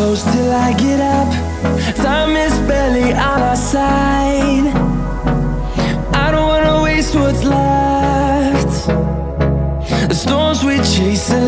close till I get up. Time is barely on our side. I don't wanna waste what's left. The storms we chase are